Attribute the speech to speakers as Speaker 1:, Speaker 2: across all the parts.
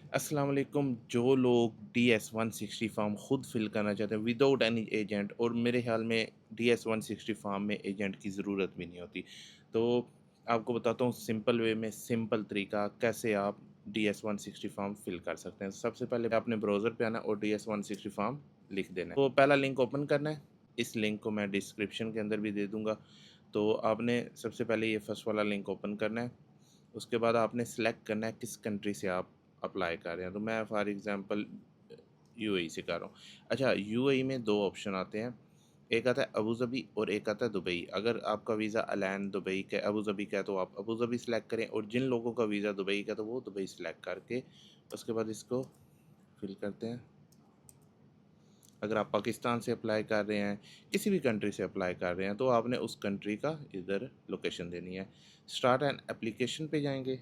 Speaker 1: अस्सलाम वालेकुम। जो लोग DS-160 फॉर्म खुद फिल करना चाहते हैं विदाउट एनी एजेंट, और मेरे ख्याल में DS-160 फॉर्म में एजेंट की ज़रूरत भी नहीं होती, तो आपको बताता हूँ सिंपल वे में, सिंपल तरीका कैसे आप DS-160 फॉर्म फिल कर सकते हैं। सबसे पहले आपने ब्राउज़र पे आना और DS-160 फॉर्म लिख देना है। तो पहला लिंक ओपन करना है। इस लिंक को मैं डिस्क्रिप्शन के अंदर भी दे दूँगा। तो आपने सबसे पहले ये फर्स्ट वाला लिंक ओपन करना है। उसके बाद आपने सेलेक्ट करना है किस कंट्री से आप अप्लाई कर रहे हैं। तो मैं फॉर एग्ज़ाम्पल यूएई से कर रहा हूँ। अच्छा, यूएई में 2 ऑप्शन आते हैं, एक आता है अबू धाबी और एक आता है दुबई। अगर आपका वीज़ा अलाइन दुबई का, अबू धाबी का है, तो आप अबू धाबी सेलेक्ट करें, और जिन लोगों का वीज़ा दुबई का है तो वो दुबई सेलेक्ट करके उसके बाद इसको फिल करते हैं। अगर आप पाकिस्तान से अप्लाई कर रहे हैं, किसी भी कंट्री से अप्लाई कर रहे हैं, तो आपने उस कंट्री का इधर लोकेशन देनी है। स्टार्ट एन एप्लीकेशन पे जाएँगे।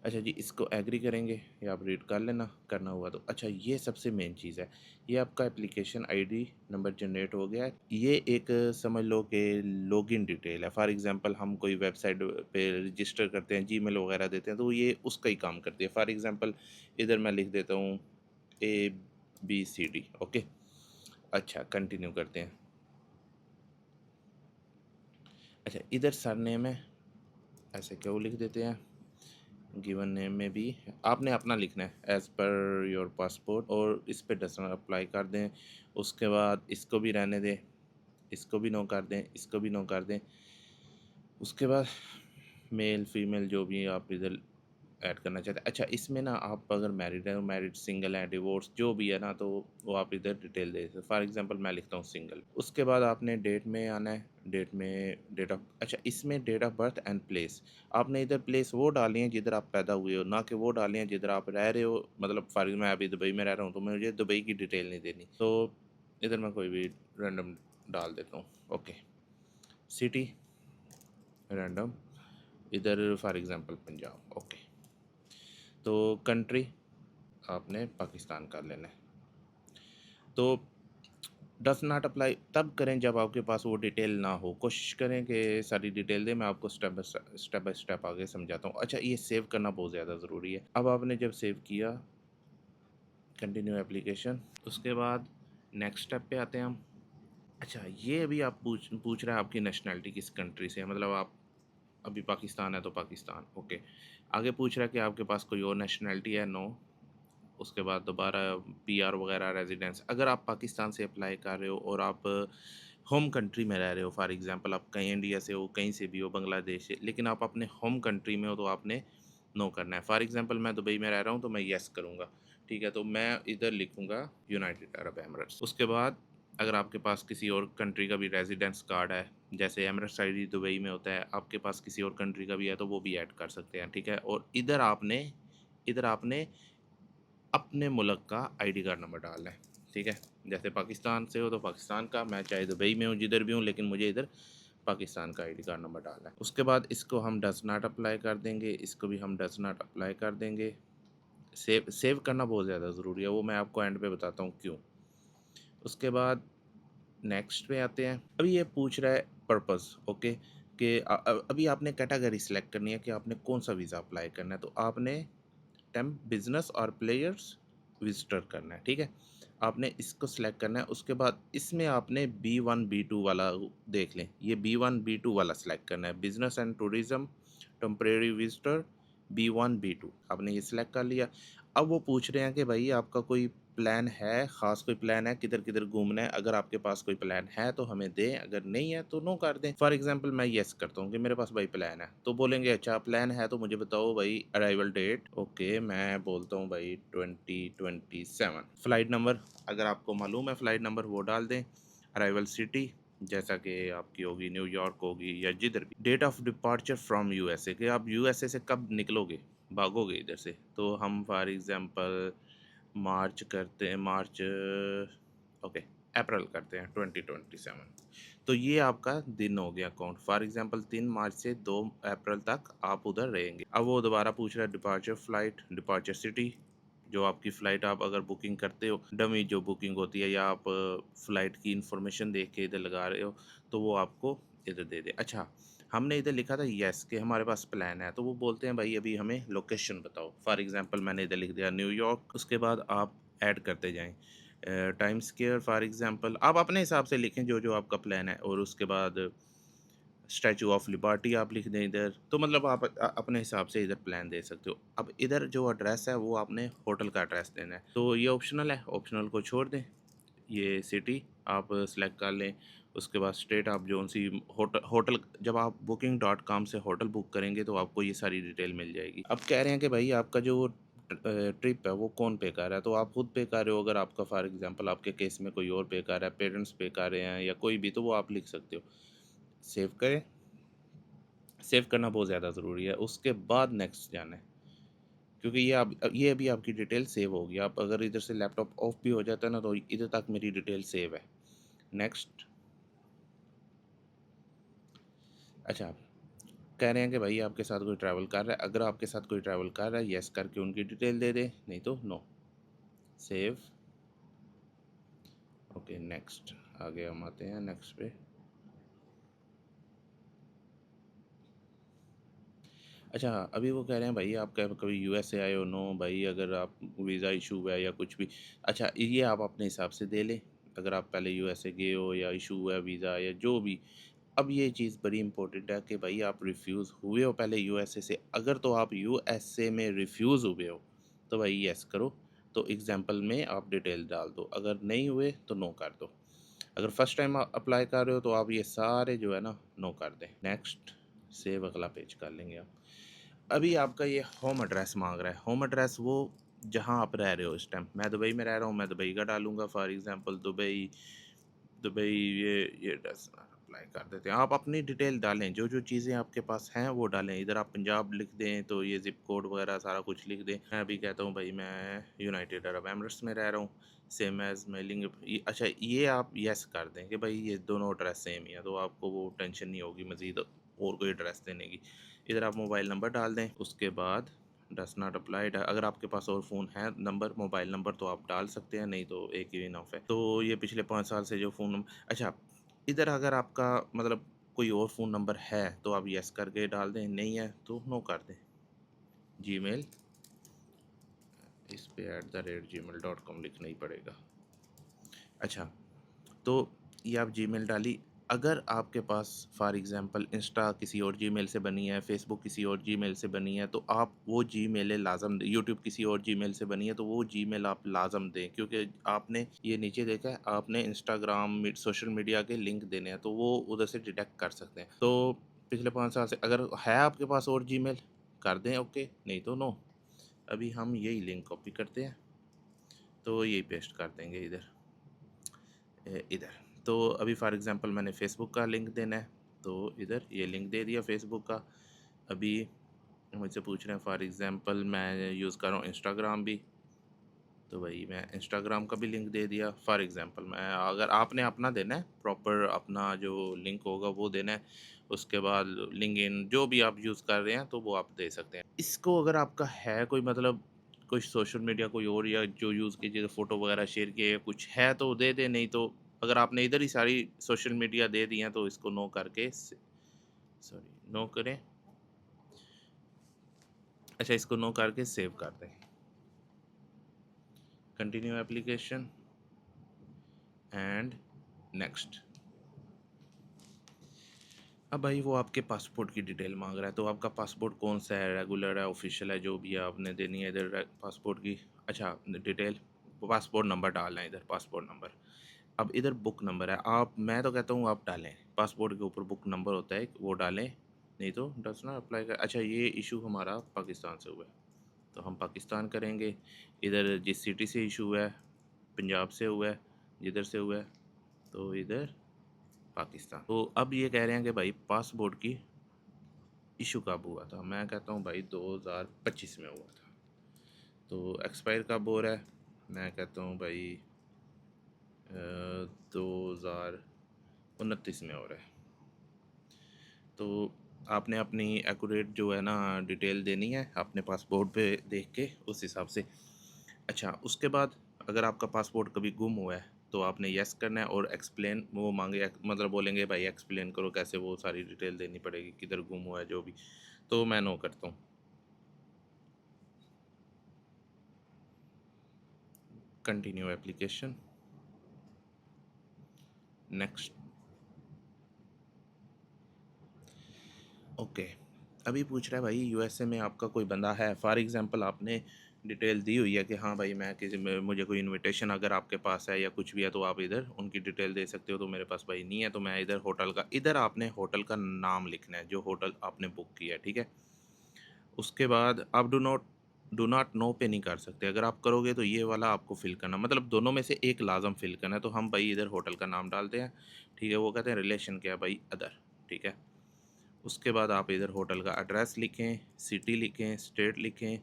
Speaker 1: अच्छा जी, इसको एग्री करेंगे या आप रीड कर लेना, करना हुआ तो। अच्छा, ये सबसे मेन चीज़ है, ये आपका एप्लीकेशन आईडी नंबर जनरेट हो गया है। ये एक समझ लो कि लॉगिन डिटेल है। फॉर एग्ज़ाम्पल हम कोई वेबसाइट पे रजिस्टर करते हैं, जीमेल वगैरह देते हैं, तो ये उसका ही काम करती है। फॉर एग्ज़ाम्पल इधर मैं लिख देता हूँ ABCD, ओके। अच्छा, कंटिन्यू करते हैं। अच्छा, इधर सरनेम है, ऐसे क्यों लिख देते हैं। गिवन नेम में भी आपने अपना लिखना है एज़ पर योर पासपोर्ट, और इस पे डसन अप्लाई कर दें। उसके बाद इसको भी रहने दें, इसको भी नो कर दें, इसको भी नो कर दें। उसके बाद मेल फीमेल जो भी आप इधर ऐड करना चाहते हैं। अच्छा, इसमें ना आप अगर मैरिड हैं, मैरिड, सिंगल हैं, डिवोर्स जो भी है ना, तो वो आप इधर डिटेल दे सकते हैं। फॉर एग्जांपल मैं लिखता हूँ सिंगल। उसके बाद आपने डेट में आना है, डेट में डेट ऑफ, अच्छा इसमें date of birth and place, आपने इधर प्लेस वो डालनी है जिधर आप पैदा हुए हो, ना कि वो डालनी है जिधर आप रह रहे हो। मतलब फॉर मैं अभी दुबई में रह रहा हूँ, तो मुझे दुबई की डिटेल नहीं देनी, तो इधर मैं कोई भी रैंडम डाल देता हूँ, ओके। सिटी रैंडम, इधर फॉर एग्जांपल पंजाब, ओके। तो कंट्री आपने पाकिस्तान कर लेना है। तो डस नॉट अप्लाई तब करें जब आपके पास वो डिटेल ना हो। कोशिश करें कि सारी डिटेल दें, मैं आपको स्टेप बाय स्टेप आगे समझाता हूँ। अच्छा, ये सेव करना बहुत ज़्यादा ज़रूरी है। अब आपने जब सेव किया, कंटिन्यू एप्लीकेशन, उसके बाद नेक्स्ट स्टेप पे आते हैं हम। अच्छा, ये अभी आप पूछ रहा है आपकी नेशनैलिटी किस कंट्री से है, मतलब आप अभी पाकिस्तान है तो पाकिस्तान, ओके। आगे पूछ रहा है कि आपके पास कोई और नेशनैलिटी है, नो। उसके बाद दोबारा पीआर वगैरह रेजिडेंस, अगर आप पाकिस्तान से अप्लाई कर रहे हो और आप होम कंट्री में रह रहे हो, फॉर एग्जांपल आप कहीं इंडिया से हो, कहीं से भी हो, बांग्लादेश से, लेकिन आप अपने होम कंट्री में हो, तो आपने नो करना है। फॉर एग्जांपल मैं दुबई में रह रहा हूँ, तो मैं येस करूँगा, ठीक है। तो मैं इधर लिखूँगा यूनाइटेड अरब एमिरेट्स। उसके बाद अगर आपके पास किसी और कंट्री का भी रेजिडेंस कार्ड है, जैसे एमिरेट्स आईडी दुबई में होता है, आपके पास किसी और कंट्री का भी है, तो वो भी ऐड कर सकते हैं, ठीक है। और इधर आपने अपने मुल्क का आईडी कार्ड नंबर डालना है, ठीक है। जैसे पाकिस्तान से हो तो पाकिस्तान का, मैं चाहे दुबई में हूँ जिधर भी हूँ, लेकिन मुझे इधर पाकिस्तान का आईडी कार्ड नंबर डालना है। उसके बाद इसको हम डज नॉट अप्लाई कर देंगे, इसको भी हम डज नॉट अप्लाई कर देंगे। सेव सेव करना बहुत ज़्यादा ज़रूरी है, वो मैं आपको एंड पे बताता हूँ क्यों। उसके बाद नेक्स्ट पे आते हैं। अभी ये पूछ रहा है पर्पस, ओके, कि अभी आपने कैटेगरी सेलेक्ट करनी है कि आपने कौन सा वीज़ा अप्लाई करना है। तो आपने टेम्प, बिजनेस और प्लेयर्स विजिटर करना है, ठीक है। आपने इसको सेलेक्ट करना है। उसके बाद इसमें आपने B1 B2 वाला देख लें, ये B1 B2 वाला सेलेक्ट करना है, business and tourism temporary visitor B1 B2, आपने ये सिलेक्ट कर लिया। अब वो पूछ रहे हैं कि भाई आपका कोई प्लान है, ख़ास कोई प्लान है, किधर किधर घूमना है। अगर आपके पास कोई प्लान है तो हमें दें, अगर नहीं है तो नो कर दें। फॉर एग्जांपल मैं येस करता हूँ कि मेरे पास भाई प्लान है, तो बोलेंगे अच्छा प्लान है तो मुझे बताओ भाई अराइवल डेट, ओके। मैं बोलता हूँ भाई 2027। फ़्लाइट नंबर अगर आपको मालूम है फ़्लाइट नंबर वो डाल दें। अराइवल सिटी जैसा कि आपकी होगी न्यूयॉर्क होगी या जिधर भी। Date of departure from USA, कि आप यूएसए से कब निकलोगे, भागोगे इधर से। तो हम फॉर एग्जांपल मार्च करते हैं, मार्च, ओके, अप्रैल करते हैं 2027। तो ये आपका दिन हो गया काउंट। फॉर एग्जांपल 3 मार्च से 2 अप्रैल तक आप उधर रहेंगे। अब वो दोबारा पूछ रहा है डिपार्चर फ्लाइट, डिपार्चर सिटी, जो आपकी फ़्लाइट आप अगर बुकिंग करते हो, डमी जो बुकिंग होती है, या आप फ़्लाइट की इंफॉर्मेशन देख के इधर लगा रहे हो, तो वो आपको इधर दे दे। अच्छा, हमने इधर लिखा था येस कि हमारे पास प्लान है, तो वो बोलते हैं भाई अभी हमें लोकेशन बताओ। फॉर एग्जांपल मैंने इधर लिख दिया न्यूयॉर्क, उसके बाद आप ऐड करते जाएँ। टाइम स्क्वायर फॉर एग्जांपल आप अपने हिसाब से लिखें जो आपका प्लान है, और उसके बाद स्टैचू ऑफ लिबर्टी आप लिख दें इधर, तो मतलब आप अपने हिसाब से इधर प्लान दे सकते हो। अब इधर जो एड्रेस है वो आपने होटल का एड्रेस देना है, तो ये ऑप्शनल है, ऑप्शनल को छोड़ दें। ये सिटी आप सेलेक्ट कर लें, उसके बाद स्टेट आप जोन सी होटल जब आप बुकिंग डॉट कॉम से होटल बुक करेंगे तो आपको ये सारी डिटेल मिल जाएगी। अब कह रहे हैं कि भाई आपका जो ट्रिप है वो कौन पे कर रहा है, तो आप खुद पे कर रहे हो। अगर आपका फॉर एग्जांपल आपके केस में कोई और पे कर रहा है, पेरेंट्स पे कर रहे हैं या कोई भी, तो वो आप लिख सकते हो। सेव करें। सेव करना बहुत ज़्यादा ज़रूरी है, उसके बाद नेक्स्ट जाना है, क्योंकि ये अभी आपकी डिटेल सेव होगी। आप अगर इधर से लैपटॉप ऑफ भी हो जाता है ना, तो इधर तक मेरी डिटेल सेव है। नेक्स्ट। अच्छा, कह रहे हैं कि भाई आपके साथ कोई ट्रैवल कर रहा है, अगर आपके साथ कोई ट्रैवल कर रहा है येस करके उनकी डिटेल दे दे, नहीं तो नो। सेव। Okay next. आगे हम आते हैं नेक्स्ट पे। अच्छा, अभी वो कह रहे हैं भाई आप कभी यूएसए आए हो, नो भाई अगर आप वीज़ा इशू हुआ है या कुछ भी। अच्छा, ये आप अपने हिसाब से दे लें, अगर आप पहले यूएसए गए हो या इशू हुआ है वीज़ा या जो भी। अब ये चीज़ बड़ी इंपॉर्टेंट है कि भाई आप रिफ्यूज़ हुए हो पहले यूएसए से, अगर तो आप यूएसए में रिफ्यूज़ हुए हो तो भाई यस करो, तो एग्जाम्पल में आप डिटेल डाल दो। अगर नहीं हुए तो नो कर दो। अगर फर्स्ट टाइम आप अप्लाई कर रहे हो तो आप ये सारे जो है ना नो कर दें। नेक्स्ट। सेव, अगला पेज कर लेंगे आप। अभी आपका ये होम एड्रेस मांग रहा है। होम एड्रेस वो जहाँ आप रह रहे हो इस टाइम। मैं दुबई में रह रहा हूँ, मैं दुबई का डालूंगा फॉर एग्जांपल दुबई। दुबई ये एड्रेस अप्लाई कर देते हैं। आप अपनी डिटेल डालें, जो चीज़ें आपके पास हैं वो डालें। इधर आप पंजाब लिख दें तो ये ज़िप कोड वगैरह सारा कुछ लिख दें। मैं अभी कहता हूँ भाई मैं यूनाइटेड अरब एमिरेट्स में रह रहा हूँ, सेम एज़ मेलिंग। अच्छा, ये आप येस कर दें कि भाई ये दोनों एड्रेस सेम ही है, तो आपको वो टेंशन नहीं होगी मज़ीद और कोई एड्रेस देने की। इधर आप मोबाइल नंबर डाल दें, उसके बाद डस नॉट अप्लाइड। अगर आपके पास और फ़ोन है नंबर, मोबाइल नंबर, तो आप डाल सकते हैं, नहीं तो एक ही इनफ है। तो ये पिछले 5 साल से जो फ़ोन नंबर। अच्छा, इधर अगर आपका मतलब कोई और फ़ोन नंबर है तो आप येस करके डाल दें, नहीं है तो नो कर दें। जीमेल, इस पे @gmail.com लिखना ही पड़ेगा। अच्छा, तो ये आप जीमेल डाली। अगर आपके पास फॉर एग्ज़ाम्पल इंस्टा किसी और जीमेल से बनी है, फ़ेसबुक किसी और जीमेल से बनी है, तो आप वो जीमेलें लाज़म दें। यूट्यूब किसी और जीमेल से बनी है, तो वो जीमेल आप लाज़म दें, क्योंकि आपने ये नीचे देखा है, आपने इंस्टाग्राम सोशल मीडिया के लिंक देने हैं, तो वो उधर से डिटेक्ट कर सकते हैं। तो पिछले 5 साल से अगर है आपके पास और जीमेल, कर दें ओके, नहीं तो नो। अभी हम यही लिंक कॉपी करते हैं, तो यही पेस्ट कर देंगे इधर। इधर तो अभी फॉर एग्ज़ाम्पल मैंने फ़ेसबुक का लिंक देना है, तो इधर ये लिंक दे दिया फ़ेसबुक का। अभी मुझसे पूछ रहे हैं फॉर एग्ज़ाम्पल मैं यूज़ कर रहा हूँ इंस्टाग्राम भी, तो वही मैं इंस्टाग्राम का भी लिंक दे दिया फॉर एग्ज़ाम्पल। मैं अगर आपने अपना देना है प्रॉपर, अपना जो लिंक होगा वो देना है। उसके बाद लिंक्डइन जो भी आप यूज़ कर रहे हैं तो वो आप दे सकते हैं। इसको अगर आपका है कोई मतलब कोई सोशल मीडिया कोई और या जो यूज़ कीजिए फ़ोटो वगैरह शेयर किए या कुछ है तो दे दें, नहीं तो अगर आपने इधर ही सारी सोशल मीडिया दे दी हैं तो इसको नो करके सॉरी नो करें। अच्छा, इसको नो करके सेव कर दें। Continue application and next. अब भाई वो आपके पासपोर्ट की डिटेल मांग रहा है, तो आपका पासपोर्ट कौन सा है, रेगुलर है, ऑफिशियल है, जो भी है आपने देनी है इधर पासपोर्ट की। अच्छा, डिटेल पासपोर्ट नंबर डालना है इधर, पासपोर्ट नंबर। अब इधर बुक नंबर है, आप मैं तो कहता हूँ आप डालें, पासपोर्ट के ऊपर बुक नंबर होता है वो डालें, नहीं तो डस नॉट अप्लाई कर। अच्छा, ये इशू हमारा पाकिस्तान से हुआ है, तो हम पाकिस्तान करेंगे। इधर जिस सिटी से इशू हुआ है, पंजाब से हुआ है, जिधर से हुआ है, तो इधर पाकिस्तान। तो अब ये कह रहे हैं कि भाई पासपोर्ट की इशू कब हुआ था। मैं कहता हूँ भाई 2025 में हुआ था। तो एक्सपायर कब हो रहा है, मैं कहता हूँ भाई 2029 में हो रहा है। तो आपने अपनी एक्यूरेट जो है ना डिटेल देनी है अपने पासपोर्ट पे देख के उस हिसाब से। अच्छा, उसके बाद अगर आपका पासपोर्ट कभी गुम हुआ है तो आपने येस करना है और एक्सप्लेन वो मांगे मतलब बोलेंगे भाई एक्सप्लेन करो कैसे, वो सारी डिटेल देनी पड़ेगी किधर गुम हुआ है जो भी। तो मैं नो करता हूँ। Continue application, next. ओके, अभी पूछ रहा है भाई यूएसए में आपका कोई बंदा है, फॉर एग्जांपल आपने डिटेल दी हुई है कि हाँ भाई मैं किसी मुझे कोई इनविटेशन अगर आपके पास है या कुछ भी है तो आप इधर उनकी डिटेल दे सकते हो, तो मेरे पास भाई नहीं है, तो मैं इधर होटल का, इधर आपने होटल का नाम लिखना है जो होटल आपने बुक किया है, ठीक है। उसके बाद आप डू नॉट नो पे नहीं कर सकते, अगर आप करोगे तो ये वाला आपको फिल करना, मतलब दोनों में से एक लाजम फिल करना है। तो हम भाई इधर होटल का नाम डालते हैं, ठीक है। वो कहते हैं रिलेशन क्या है भाई, अदर, ठीक है। उसके बाद आप इधर होटल का एड्रेस लिखें, सिटी लिखें, स्टेट लिखें,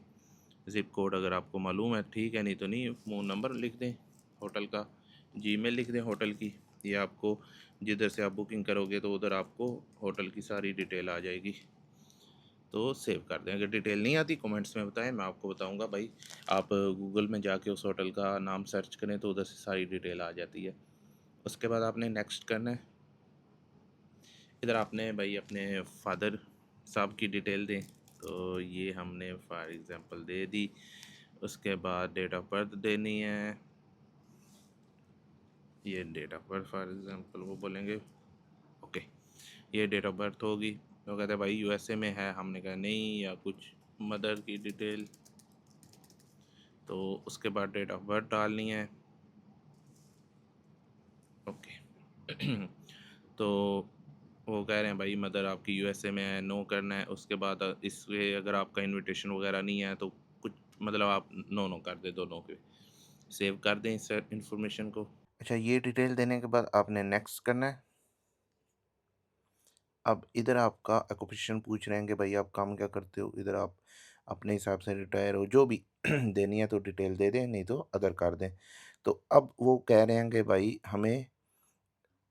Speaker 1: ज़िप कोड अगर आपको मालूम है ठीक है, नहीं तो नहीं, फ़ोन नंबर लिख दें होटल का, जीमेल लिख दें होटल की। ये आपको जिधर से आप बुकिंग करोगे तो उधर आपको होटल की सारी डिटेल आ जाएगी, तो सेव कर दें। अगर डिटेल नहीं आती कमेंट्स में बताएं, मैं आपको बताऊंगा भाई। आप गूगल में जाके उस होटल का नाम सर्च करें तो उधर से सारी डिटेल आ जाती है। उसके बाद आपने नेक्स्ट करना है। इधर आपने भाई अपने फादर साहब की डिटेल दें, तो ये हमने फॉर एग्ज़ाम्पल दे दी। उसके बाद डेट ऑफ बर्थ देनी है, ये date of birth for example वो बोलेंगे, ओके, ये डेट ऑफ बर्थ होगी। तो कहते हैं भाई यूएसए में है, हमने कहा नहीं, या कुछ मदर की डिटेल, तो उसके बाद डेट ऑफ बर्थ डालनी है, ओके। तो वो कह रहे हैं भाई मदर आपकी यूएसए में है, नो करना है। उसके बाद इससे अगर आपका इनविटेशन वगैरह नहीं है तो कुछ मतलब आप नो नो कर दें दोनों के, सेव कर दें इस इन्फॉर्मेशन को। अच्छा, ये डिटेल देने के बाद आपने नेक्स्ट करना है। अब इधर आपका ऑक्यूपेशन पूछ रहे हैं कि भाई आप काम क्या करते हो, इधर आप अपने हिसाब से रिटायर हो जो भी देनी है तो डिटेल दे दें, नहीं तो अदर कर दें। तो अब वो कह रहे हैं कि भाई हमें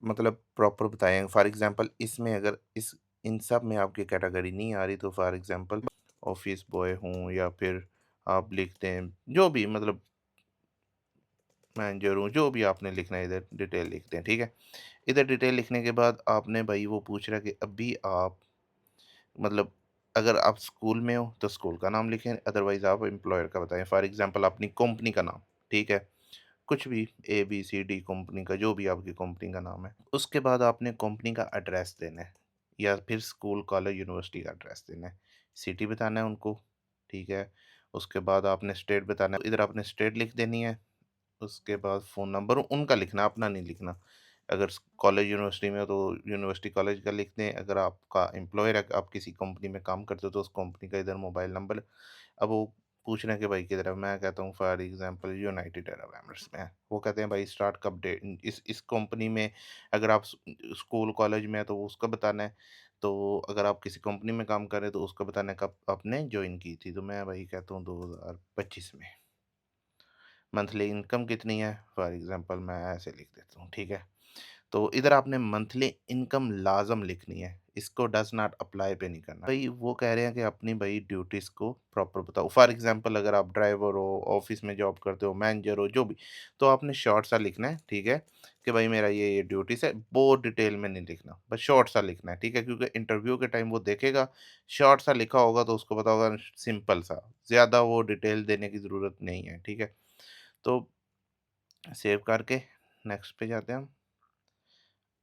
Speaker 1: मतलब प्रॉपर बताएं, फॉर एग्जांपल इसमें अगर इस इन सब में आपकी कैटेगरी नहीं आ रही तो फॉर एग्जांपल ऑफिस बॉय हूँ या फिर आप लिखते हैं जो भी मतलब मैनेजर हूँ, जो भी आपने लिखना है इधर डिटेल लिखते हैं, ठीक है। इधर डिटेल लिखने के बाद आपने भाई वो पूछ रहा है कि अभी आप मतलब अगर आप स्कूल में हो तो स्कूल का नाम लिखें, अदरवाइज आप एम्प्लॉयर का बताएं, फॉर एग्जांपल अपनी कंपनी का नाम, ठीक है। कुछ भी ABCD कंपनी का जो भी आपकी कंपनी का नाम है। उसके बाद आपने कंपनी का एड्रेस देना है या फिर स्कूल कॉलेज यूनिवर्सिटी का एड्रेस देना है, सिटी बताना है उनको, ठीक है। उसके बाद आपने स्टेट बताना है, इधर आपने स्टेट लिख देनी है। उसके बाद फ़ोन नंबर उनका लिखना, अपना नहीं लिखना। अगर कॉलेज यूनिवर्सिटी में हो तो यूनिवर्सिटी कॉलेज का लिख दें, अगर आपका एम्प्लॉयर है, आप किसी कंपनी में काम करते हो तो उस कंपनी का इधर मोबाइल नंबर। अब वो पूछ रहे हैं कि भाई किधर है, मैं कहता हूँ for example United Arab Emirates में है। वो कहते हैं भाई स्टार्ट कब डे इस कंपनी में, अगर आप स्कूल कॉलेज में है तो उसका बताना है, तो अगर आप किसी कंपनी में काम कर रहे हैं तो उसका बताना है कब आपने ज्वाइन की थी। तो मैं भाई कहता हूँ 2025 में। मंथली इनकम कितनी है, फॉर एग्जांपल मैं ऐसे लिख देता हूँ, ठीक है। तो इधर आपने मंथली इनकम लाजम लिखनी है, इसको डज नॉट अप्लाई पे नहीं करना भाई। वो कह रहे हैं कि अपनी भाई ड्यूटीज को प्रॉपर बताओ, फॉर एग्जांपल अगर आप ड्राइवर हो, ऑफिस में जॉब करते हो, मैनेजर हो, जो भी, तो आपने शॉर्ट सा लिखना है, ठीक है, कि भाई मेरा ये ड्यूटीज है, बहुत डिटेल में नहीं लिखना, बस शॉर्ट सा लिखना है, ठीक है, क्योंकि इंटरव्यू के टाइम वो देखेगा शॉर्ट सा लिखा होगा तो उसको पता होगा सिंपल सा, ज़्यादा वो डिटेल देने की ज़रूरत नहीं है, ठीक है। तो सेव करके नेक्स्ट पे जाते हैं हम।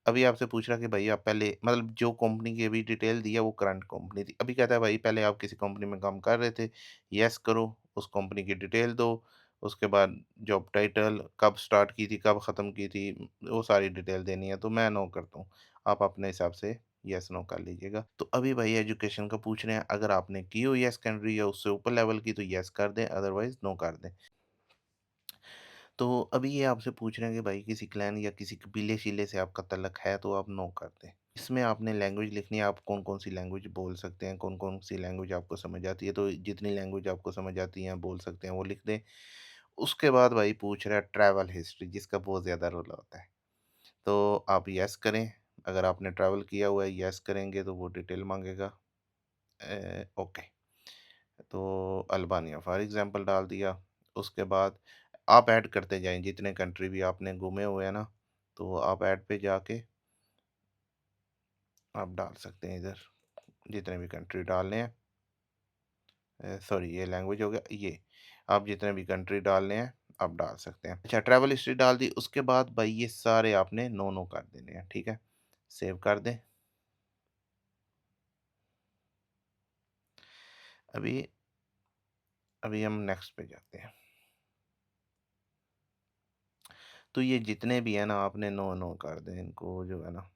Speaker 1: अभी आपसे पूछ रहा कि भाई आप पहले मतलब जो कंपनी की अभी डिटेल दी है वो करंट कंपनी थी, अभी कहता है भाई पहले आप किसी कंपनी में काम कर रहे थे, यस करो, उस कंपनी की डिटेल दो। उसके बाद जॉब टाइटल, कब स्टार्ट की थी, कब ख़त्म की थी, वो सारी डिटेल देनी है, तो मैं नो करता हूँ। आप अपने हिसाब से यस नो कर लीजिएगा। तो अभी भाई एजुकेशन का पूछ रहे हैं, अगर आपने की हुई है सेकेंडरी या उससे ऊपर लेवल की तो यस कर दें, अदरवाइज नो कर दें। तो अभी ये आपसे पूछ रहे हैं कि भाई किसी क्लैन या किसी कबीले-शिले से आपका तल्लक है तो आप नो कर दें। इसमें आपने लैंग्वेज लिखनी है, आप कौन-कौन सी लैंग्वेज बोल सकते हैं, कौन-कौन सी लैंग्वेज आपको समझ आती है, तो जितनी लैंग्वेज आपको समझ आती हैं, बोल सकते हैं, वो लिख दें। उसके बाद भाई पूछ रहा है ट्रैवल हिस्ट्री, जिसका बहुत ज़्यादा रोल होता है। तो आप येस करें, अगर आपने ट्रैवल किया हुआ है, येस करेंगे तो वो डिटेल माँगेगा। ओके, तो अल्बानिया फॉर एग्ज़ाम्पल डाल दिया। उसके बाद आप ऐड करते जाएँ, जितने कंट्री भी आपने घूमे हुए हैं ना, तो आप ऐड पे जाके आप डाल सकते हैं इधर, जितने भी कंट्री डालने हैं। सॉरी, ये लैंग्वेज हो गया, ये आप जितने भी कंट्री डालने हैं आप डाल सकते हैं। अच्छा, ट्रैवल हिस्ट्री डाल दी, उसके बाद भाई ये सारे आपने नो नो कर देने हैं, ठीक है। सेव कर दें। अभी अभी हम नेक्स्ट पे जाते हैं। तो ये जितने भी है ना, आपने नो नो कर दें इनको, जो है ना,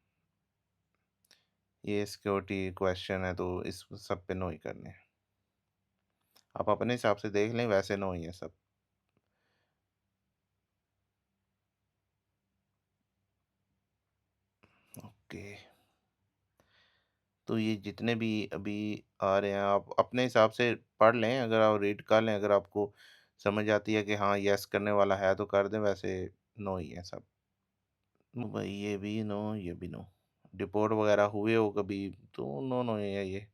Speaker 1: ये सिक्योरिटी क्वेश्चन है तो इस सब पे नो ही करने हैं। आप अपने हिसाब से देख लें, वैसे नो ही है सब। ओके, तो ये जितने भी अभी आ रहे हैं, आप अपने हिसाब से पढ़ लें, अगर आप रीड कर लें, अगर आपको समझ आती है कि हाँ यस करने वाला है तो कर दें, वैसे नो ही है सब। भाई ये भी नो, ये भी नो। डिपोर्ट वगैरह हुए हो कभी तो नो नो ही है ये।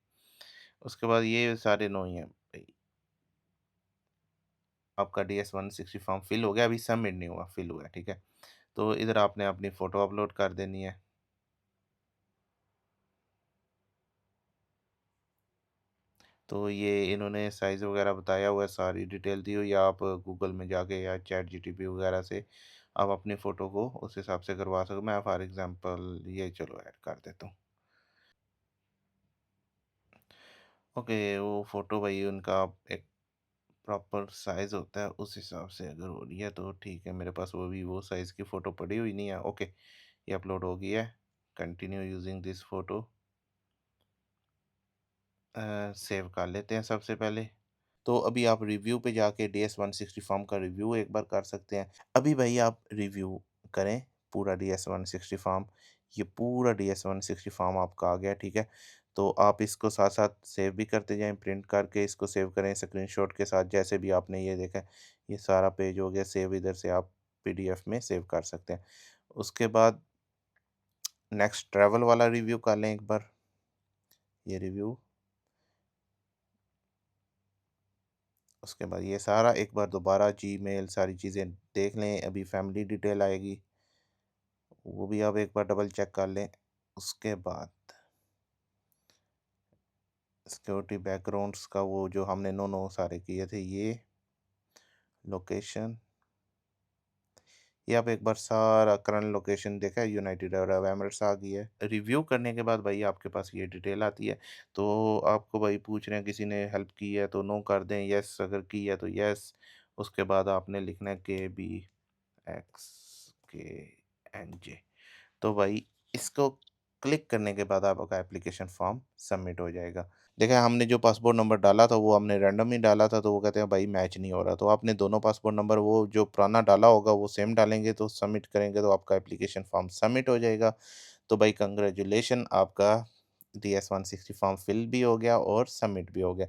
Speaker 1: उसके बाद ये सारे नो ही हैं भाई। आपका DS-160 फॉर्म फिल हो गया, अभी सबमिट नहीं हुआ, फिल हुआ है, ठीक है। तो इधर आपने अपनी फ़ोटो अपलोड कर देनी है। तो ये इन्होंने साइज़ वगैरह बताया हुआ है, सारी डिटेल दी हुई है। आप गूगल में जाके या चैट जीटीपी वगैरह से आप अपनी फ़ोटो को उस हिसाब से करवा सकते हो। मैं फॉर एग्ज़ाम्पल ये चलो ऐड कर देता हूँ। ओके, वो फ़ोटो भाई उनका एक प्रॉपर साइज़ होता है, उस हिसाब से अगर हो रही है तो ठीक है। मेरे पास वो भी वो साइज़ की फ़ोटो पड़ी हुई नहीं है। ओके, ये अपलोड हो गई है। Continue using this photo. Save कर लेते हैं सबसे पहले। तो अभी आप रिव्यू पे जाके DS-160 फॉर्म का रिव्यू एक बार कर सकते हैं। अभी भाई आप रिव्यू करें पूरा DS-160 फॉर्म। ये पूरा DS-160 फॉर्म आपका आ गया, ठीक है। तो आप इसको साथ साथ सेव भी करते जाएं, प्रिंट करके इसको सेव करें स्क्रीनशॉट के साथ, जैसे भी आपने ये देखा ये सारा पेज हो गया सेव। इधर से आप PDF में सेव कर सकते हैं। उसके बाद नेक्स्ट ट्रैवल वाला रिव्यू कर लें एक बार। ये रिव्यू, उसके बाद ये सारा एक बार दोबारा जीमेल सारी चीज़ें देख लें। अभी फैमिली डिटेल आएगी, वो भी आप एक बार डबल चेक कर लें। उसके बाद सिक्योरिटी बैकग्राउंड्स का वो जो हमने नो नो सारे किए थे, ये लोकेशन, ये आप एक बार सारा करंट लोकेशन देखा है, यूनाइटेड अरब एमिरेट्स आ गई है। रिव्यू करने के बाद भाई आपके पास ये डिटेल आती है। तो आपको भाई पूछ रहे हैं किसी ने हेल्प की है तो नो कर दें, यस अगर की है तो यस। उसके बाद आपने लिखना है KBXKNJ। तो भाई इसको क्लिक करने के बाद आपका एप्लीकेशन फॉर्म सबमिट हो जाएगा। देखा, हमने जो पासपोर्ट नंबर डाला था वो हमने रैंडम ही डाला था, तो वो कहते हैं भाई मैच नहीं हो रहा। तो आपने दोनों पासपोर्ट नंबर वो जो पुराना डाला होगा वो सेम डालेंगे, तो सबमिट करेंगे तो आपका एप्लीकेशन फॉर्म सबमिट हो जाएगा। तो भाई कंग्रेचुलेशन, आपका DS-160 फॉर्म फिल भी हो गया और सबमिट भी हो गया।